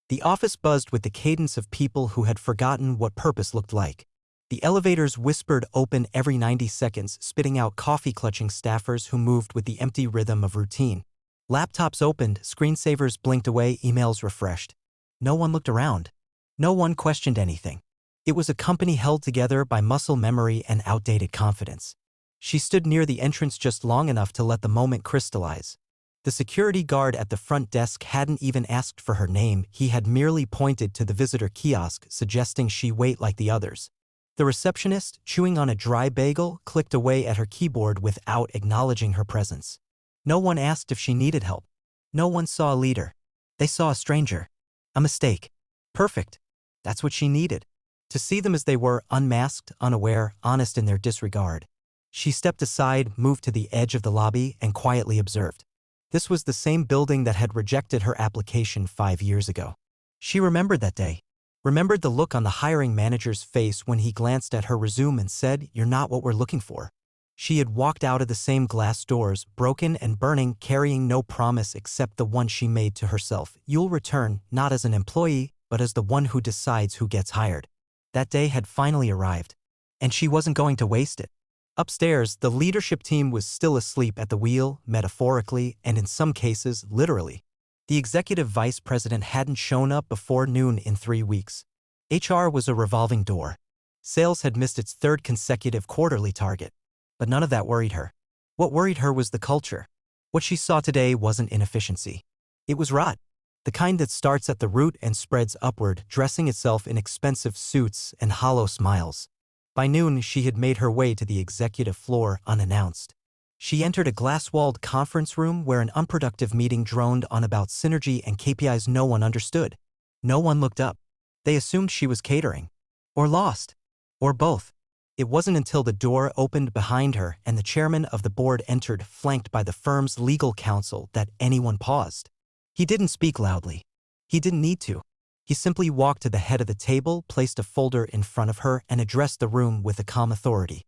The office buzzed with the cadence of people who had forgotten what purpose looked like. The elevators whispered open every 90 seconds, spitting out coffee-clutching staffers who moved with the empty rhythm of routine. Laptops opened, screensavers blinked away, emails refreshed. No one looked around. No one questioned anything. It was a company held together by muscle memory and outdated confidence. She stood near the entrance just long enough to let the moment crystallize. The security guard at the front desk hadn't even asked for her name, he had merely pointed to the visitor kiosk, suggesting she wait like the others. The receptionist, chewing on a dry bagel, clicked away at her keyboard without acknowledging her presence. No one asked if she needed help. No one saw a leader. They saw a stranger. A mistake. Perfect. That's what she needed. To see them as they were, unmasked, unaware, honest in their disregard. She stepped aside, moved to the edge of the lobby, and quietly observed. This was the same building that had rejected her application 5 years ago. She remembered that day. Remembered the look on the hiring manager's face when he glanced at her resume and said, "You're not what we're looking for." She had walked out of the same glass doors, broken and burning, carrying no promise except the one she made to herself. You'll return, not as an employee, but as the one who decides who gets hired. That day had finally arrived. And she wasn't going to waste it. Upstairs, the leadership team was still asleep at the wheel, metaphorically, and in some cases, literally. The executive vice president hadn't shown up before noon in 3 weeks. HR was a revolving door. Sales had missed its 3rd consecutive quarterly target. But none of that worried her. What worried her was the culture. What she saw today wasn't inefficiency. It was rot. The kind that starts at the root and spreads upward, dressing itself in expensive suits and hollow smiles. By noon, she had made her way to the executive floor unannounced. She entered a glass-walled conference room where an unproductive meeting droned on about synergy and KPIs no one understood. No one looked up. They assumed she was catering. Or lost. Or both. It wasn't until the door opened behind her and the chairman of the board entered, flanked by the firm's legal counsel, that anyone paused. He didn't speak loudly. He didn't need to. He simply walked to the head of the table, placed a folder in front of her, and addressed the room with a calm authority.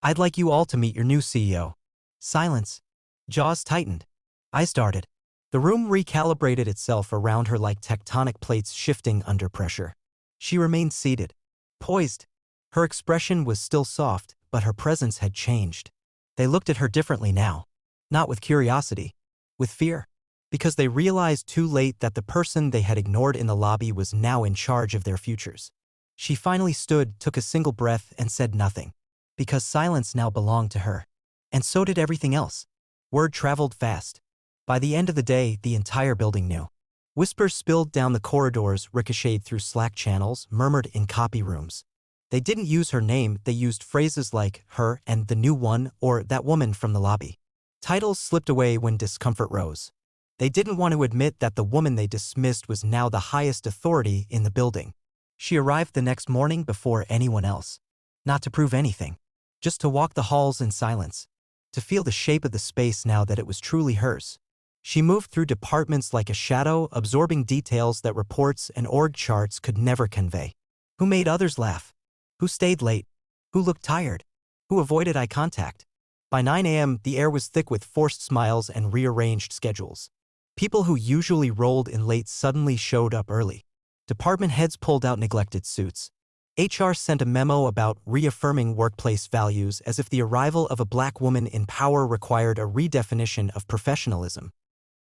"I'd like you all to meet your new CEO." Silence. Jaws tightened. Eyes darted. The room recalibrated itself around her like tectonic plates shifting under pressure. She remained seated. Poised. Her expression was still soft, but her presence had changed. They looked at her differently now. Not with curiosity. With fear. Because they realized too late that the person they had ignored in the lobby was now in charge of their futures. She finally stood, took a single breath, and said nothing. Because silence now belonged to her. And so did everything else. Word traveled fast. By the end of the day, the entire building knew. Whispers spilled down the corridors, ricocheted through Slack channels, murmured in copy rooms. They didn't use her name, they used phrases like "her" and "the new one" or "that woman from the lobby." Titles slipped away when discomfort rose. They didn't want to admit that the woman they dismissed was now the highest authority in the building. She arrived the next morning before anyone else. Not to prove anything. Just to walk the halls in silence. To feel the shape of the space now that it was truly hers. She moved through departments like a shadow, absorbing details that reports and org charts could never convey. Who made others laugh? Who stayed late? Who looked tired? Who avoided eye contact? By 9 a.m., the air was thick with forced smiles and rearranged schedules. People who usually rolled in late suddenly showed up early. Department heads pulled out neglected suits. HR sent a memo about reaffirming workplace values as if the arrival of a black woman in power required a redefinition of professionalism.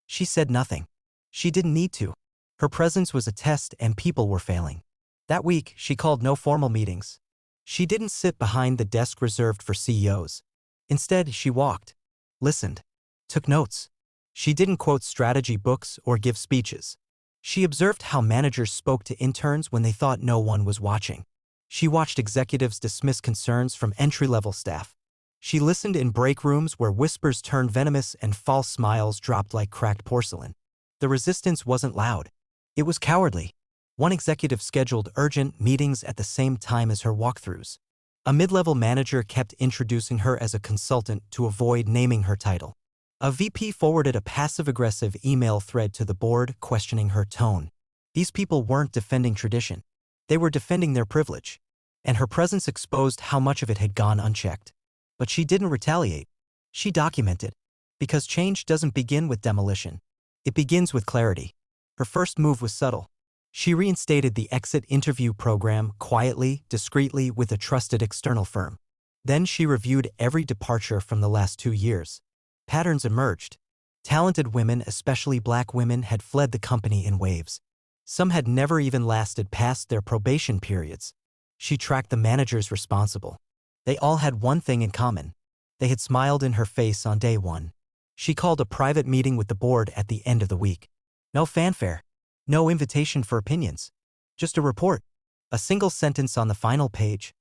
She said nothing. She didn't need to. Her presence was a test and people were failing. That week, she called no formal meetings. She didn't sit behind the desk reserved for CEOs. Instead, she walked, listened, took notes. She didn't quote strategy books or give speeches. She observed how managers spoke to interns when they thought no one was watching. She watched executives dismiss concerns from entry-level staff. She listened in break rooms where whispers turned venomous and false smiles dropped like cracked porcelain. The resistance wasn't loud. It was cowardly. One executive scheduled urgent meetings at the same time as her walkthroughs. A mid-level manager kept introducing her as a consultant to avoid naming her title. A VP forwarded a passive-aggressive email thread to the board questioning her tone. These people weren't defending tradition. They were defending their privilege. And her presence exposed how much of it had gone unchecked. But she didn't retaliate. She documented. Because change doesn't begin with demolition. It begins with clarity. Her first move was subtle. She reinstated the exit interview program quietly, discreetly with a trusted external firm. Then she reviewed every departure from the last 2 years. Patterns emerged. Talented women, especially black women, had fled the company in waves. Some had never even lasted past their probation periods. She tracked the managers responsible. They all had one thing in common. They had smiled in her face on day one. She called a private meeting with the board at the end of the week. No fanfare. No invitation for opinions. Just a report. A single sentence on the final page.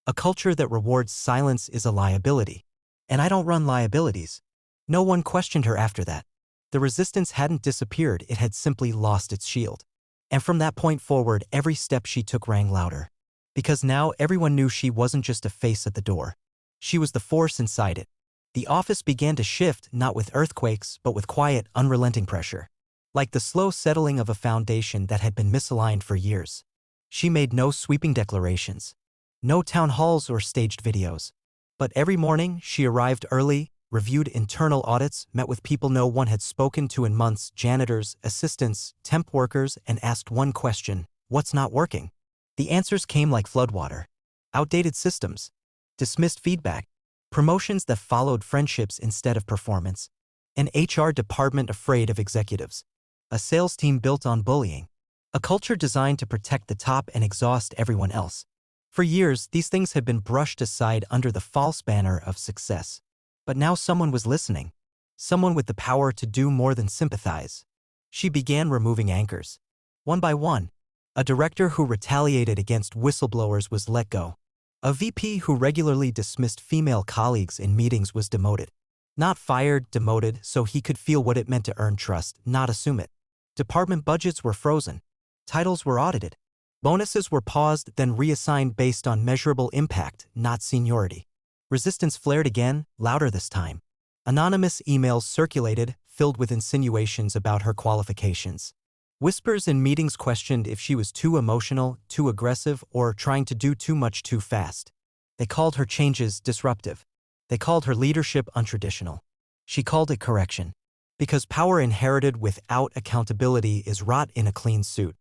A culture that rewards silence is a liability. And I don't run liabilities. No one questioned her after that. The resistance hadn't disappeared, it had simply lost its shield. And from that point forward, every step she took rang louder. Because now everyone knew she wasn't just a face at the door. She was the force inside it. The office began to shift, not with earthquakes, but with quiet, unrelenting pressure. Like the slow settling of a foundation that had been misaligned for years. She made no sweeping declarations. No town halls or staged videos. But every morning, she arrived early, reviewed internal audits, met with people no one had spoken to in months, janitors, assistants, temp workers, and asked one question: what's not working? The answers came like floodwater. Outdated systems. Dismissed feedback. Promotions that followed friendships instead of performance. An HR department afraid of executives. A sales team built on bullying. A culture designed to protect the top and exhaust everyone else. For years, these things had been brushed aside under the false banner of success. But now someone was listening. Someone with the power to do more than sympathize. She began removing anchors. One by one. A director who retaliated against whistleblowers was let go. A VP who regularly dismissed female colleagues in meetings was demoted. Not fired, demoted, so he could feel what it meant to earn trust, not assume it. Department budgets were frozen. Titles were audited. Bonuses were paused, then reassigned based on measurable impact, not seniority. Resistance flared again, louder this time. Anonymous emails circulated, filled with insinuations about her qualifications. Whispers in meetings questioned if she was too emotional, too aggressive, or trying to do too much too fast. They called her changes disruptive. They called her leadership untraditional. She called it correction. Because power inherited without accountability is rot in a clean suit.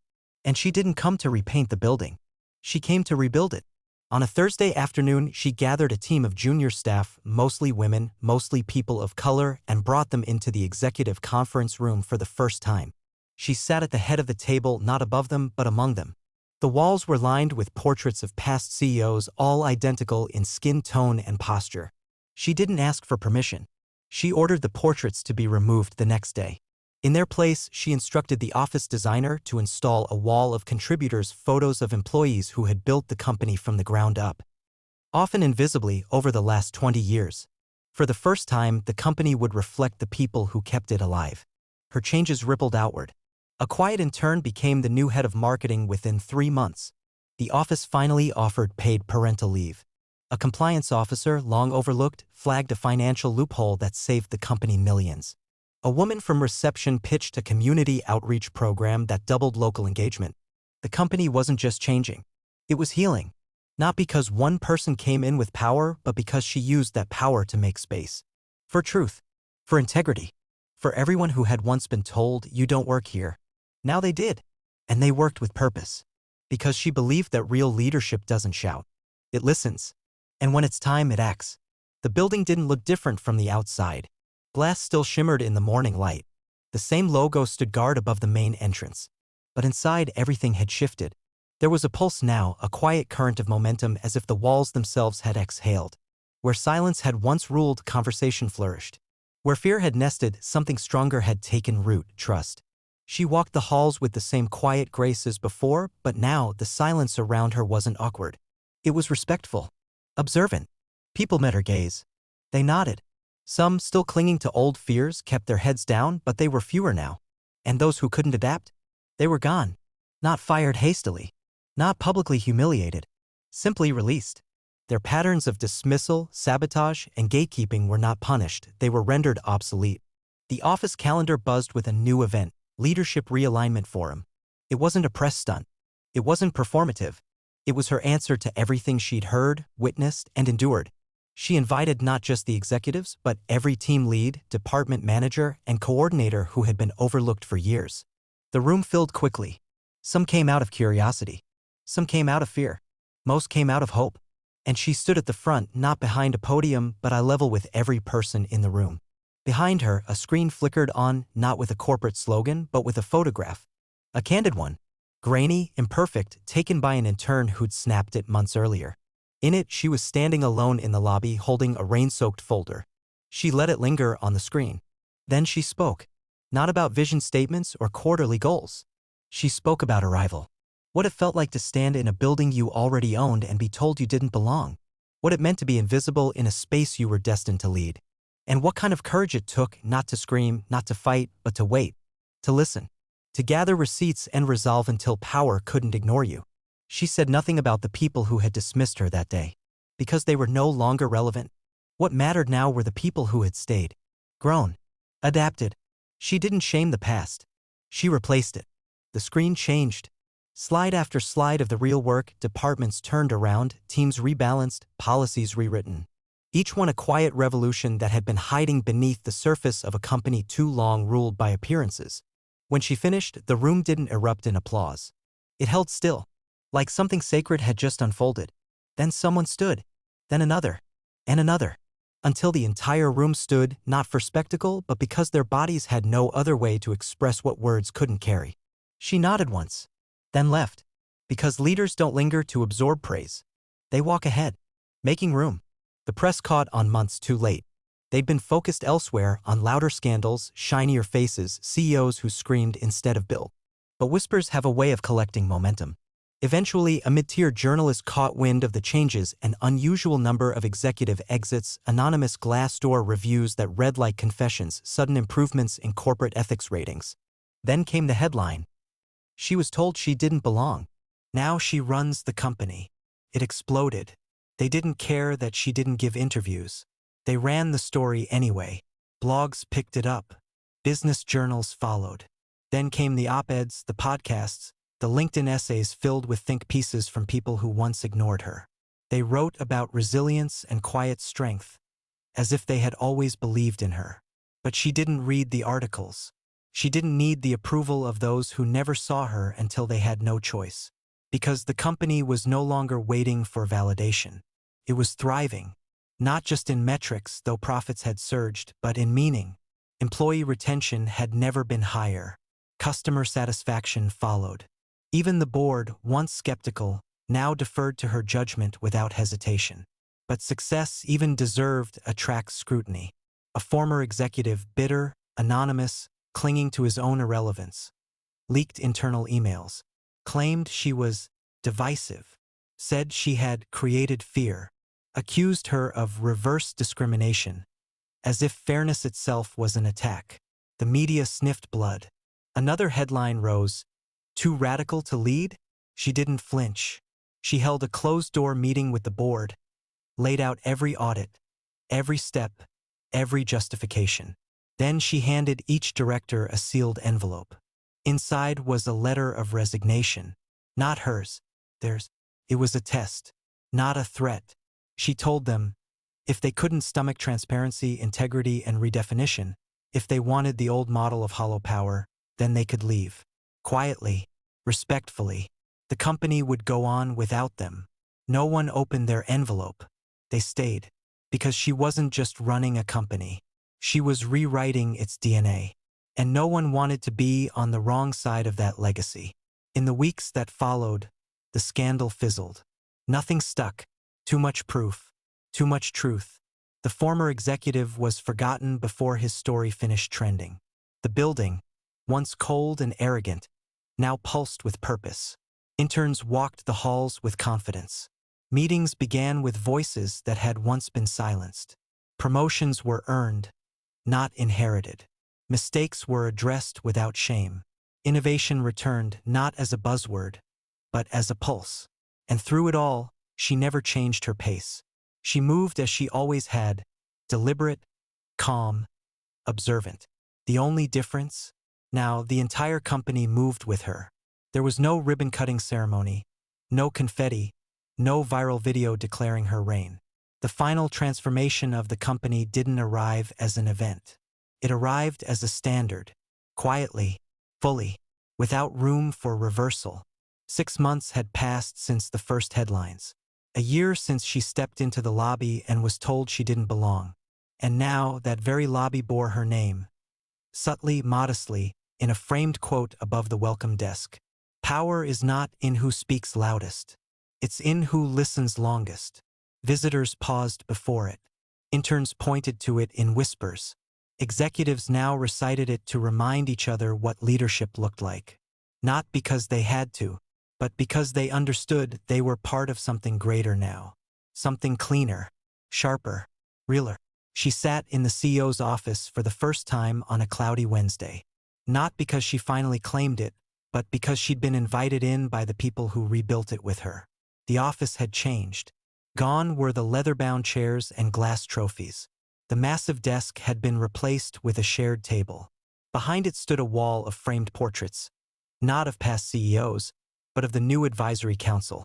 And she didn't come to repaint the building. She came to rebuild it. On a Thursday afternoon, she gathered a team of junior staff, mostly women, mostly people of color, and brought them into the executive conference room for the first time. She sat at the head of the table, not above them, but among them. The walls were lined with portraits of past CEOs, all identical in skin tone and posture. She didn't ask for permission. She ordered the portraits to be removed the next day. In their place, she instructed the office designer to install a wall of contributors' photos of employees who had built the company from the ground up. Often invisibly over the last 20 years. For the first time, the company would reflect the people who kept it alive. Her changes rippled outward. A quiet intern became the new head of marketing within 3 months. The office finally offered paid parental leave. A compliance officer, long overlooked, flagged a financial loophole that saved the company millions. A woman from reception pitched a community outreach program that doubled local engagement. The company wasn't just changing. It was healing. Not because one person came in with power, but because she used that power to make space. For truth. For integrity. For everyone who had once been told, "You don't work here." Now they did. And they worked with purpose. Because she believed that real leadership doesn't shout. It listens. And when it's time, it acts. The building didn't look different from the outside. Glass still shimmered in the morning light. The same logo stood guard above the main entrance. But inside, everything had shifted. There was a pulse now, a quiet current of momentum, as if the walls themselves had exhaled. Where silence had once ruled, conversation flourished. Where fear had nested, something stronger had taken root: trust. She walked the halls with the same quiet grace as before, but now the silence around her wasn't awkward. It was respectful. Observant. People met her gaze. They nodded. Some, still clinging to old fears, kept their heads down, but they were fewer now. And those who couldn't adapt? They were gone. Not fired hastily. Not publicly humiliated. Simply released. Their patterns of dismissal, sabotage, and gatekeeping were not punished, they were rendered obsolete. The office calendar buzzed with a new event: Leadership Realignment Forum. It wasn't a press stunt. It wasn't performative. It was her answer to everything she'd heard, witnessed, and endured. She invited not just the executives, but every team lead, department manager, and coordinator who had been overlooked for years. The room filled quickly. Some came out of curiosity. Some came out of fear. Most came out of hope. And she stood at the front, not behind a podium, but eye level with every person in the room. Behind her, a screen flickered on, not with a corporate slogan, but with a photograph. A candid one. Grainy, imperfect, taken by an intern who'd snapped it months earlier. In it, she was standing alone in the lobby, holding a rain-soaked folder. She let it linger on the screen. Then she spoke. Not about vision statements or quarterly goals. She spoke about arrival. What it felt like to stand in a building you already owned and be told you didn't belong. What it meant to be invisible in a space you were destined to lead. And what kind of courage it took not to scream, not to fight, but to wait. To listen. To gather receipts and resolve until power couldn't ignore you. She said nothing about the people who had dismissed her that day. Because they were no longer relevant. What mattered now were the people who had stayed. Grown. Adapted. She didn't shame the past. She replaced it. The screen changed. Slide after slide of the real work, departments turned around, teams rebalanced, policies rewritten. Each one a quiet revolution that had been hiding beneath the surface of a company too long ruled by appearances. When she finished, the room didn't erupt in applause. It held still, like something sacred had just unfolded. Then someone stood, then another, and another, until the entire room stood, not for spectacle, but because their bodies had no other way to express what words couldn't carry. She nodded once, then left, because leaders don't linger to absorb praise. They walk ahead, making room. The press caught on months too late. They'd been focused elsewhere on louder scandals, shinier faces, CEOs who screamed instead of built. But whispers have a way of collecting momentum. Eventually, a mid-tier journalist caught wind of the changes, an unusual number of executive exits, anonymous Glassdoor reviews that read like confessions, sudden improvements in corporate ethics ratings. Then came the headline. She was told she didn't belong. Now she runs the company. It exploded. They didn't care that she didn't give interviews. They ran the story anyway. Blogs picked it up. Business journals followed. Then came the op-eds, the podcasts, the LinkedIn essays filled with think pieces from people who once ignored her. They wrote about resilience and quiet strength, as if they had always believed in her. But she didn't read the articles. She didn't need the approval of those who never saw her until they had no choice. Because the company was no longer waiting for validation. It was thriving. Not just in metrics, though profits had surged, but in meaning. Employee retention had never been higher. Customer satisfaction followed. Even the board, once skeptical, now deferred to her judgment without hesitation. But success, even deserved, attracts scrutiny. A former executive, bitter, anonymous, clinging to his own irrelevance, leaked internal emails, claimed she was divisive, said she had created fear, accused her of reverse discrimination, as if fairness itself was an attack. The media sniffed blood. Another headline rose, "Too radical to lead?" She didn't flinch. She held a closed-door meeting with the board, laid out every audit, every step, every justification. Then she handed each director a sealed envelope. Inside was a letter of resignation. Not hers, theirs. It was a test, not a threat. She told them, if they couldn't stomach transparency, integrity, and redefinition, if they wanted the old model of hollow power, then they could leave. Quietly, respectfully. The company would go on without them. No one opened their envelope. They stayed. Because she wasn't just running a company. She was rewriting its DNA. And no one wanted to be on the wrong side of that legacy. In the weeks that followed, the scandal fizzled. Nothing stuck. Too much proof. Too much truth. The former executive was forgotten before his story finished trending. The building, once cold and arrogant, now pulsed with purpose. Interns walked the halls with confidence. Meetings began with voices that had once been silenced. Promotions were earned, not inherited. Mistakes were addressed without shame. Innovation returned not as a buzzword, but as a pulse. And through it all, she never changed her pace. She moved as she always had, deliberate, calm, observant. The only difference? Now, the entire company moved with her. There was no ribbon-cutting ceremony, no confetti, no viral video declaring her reign. The final transformation of the company didn't arrive as an event. It arrived as a standard, quietly, fully. without room for reversal. 6 months had passed since the first headlines. A year since she stepped into the lobby and was told she didn't belong. And now that very lobby bore her name, subtly, modestly, in a framed quote above the welcome desk. Power is not in who speaks loudest. It's in who listens longest. Visitors paused before it. Interns pointed to it in whispers. Executives now recited it to remind each other what leadership looked like. Not because they had to, but because they understood they were part of something greater now. Something cleaner, sharper, realer. She sat in the CEO's office for the first time on a cloudy Wednesday. Not because she finally claimed it, but because she'd been invited in by the people who rebuilt it with her. The office had changed. Gone were the leather-bound chairs and glass trophies. The massive desk had been replaced with a shared table. Behind it stood a wall of framed portraits, not of past CEOs, but of the new advisory council.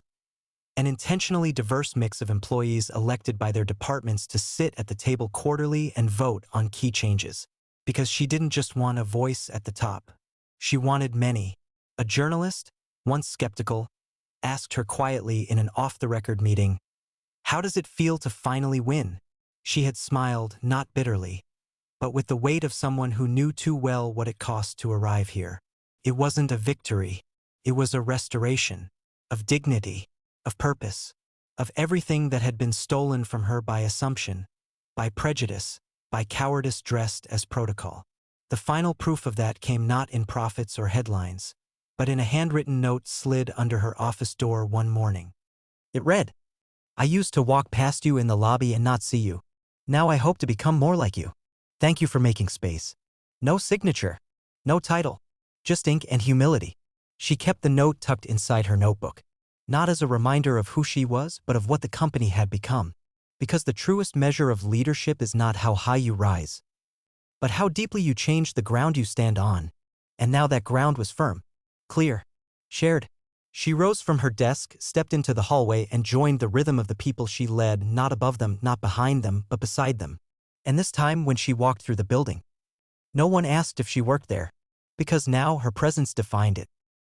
An intentionally diverse mix of employees elected by their departments to sit at the table quarterly and vote on key changes. Because she didn't just want a voice at the top. She wanted many. A journalist, once skeptical, asked her quietly in an off-the-record meeting, "How does it feel to finally win?" She had smiled, not bitterly, but with the weight of someone who knew too well what it cost to arrive here. It wasn't a victory. It was a restoration, of dignity, of purpose, of everything that had been stolen from her by assumption, by prejudice, by cowardice dressed as protocol. The final proof of that came not in profits or headlines, but in a handwritten note slid under her office door one morning. It read, "I used to walk past you in the lobby and not see you. Now I hope to become more like you. Thank you for making space." No signature, no title, just ink and humility. She kept the note tucked inside her notebook, not as a reminder of who she was, but of what the company had become. Because the truest measure of leadership is not how high you rise, but how deeply you change the ground you stand on. And now that ground was firm, clear, shared. She rose from her desk, stepped into the hallway, and joined the rhythm of the people she led, not above them, not behind them, but beside them. And this time, when she walked through the building, no one asked if she worked there, because now her presence defined it.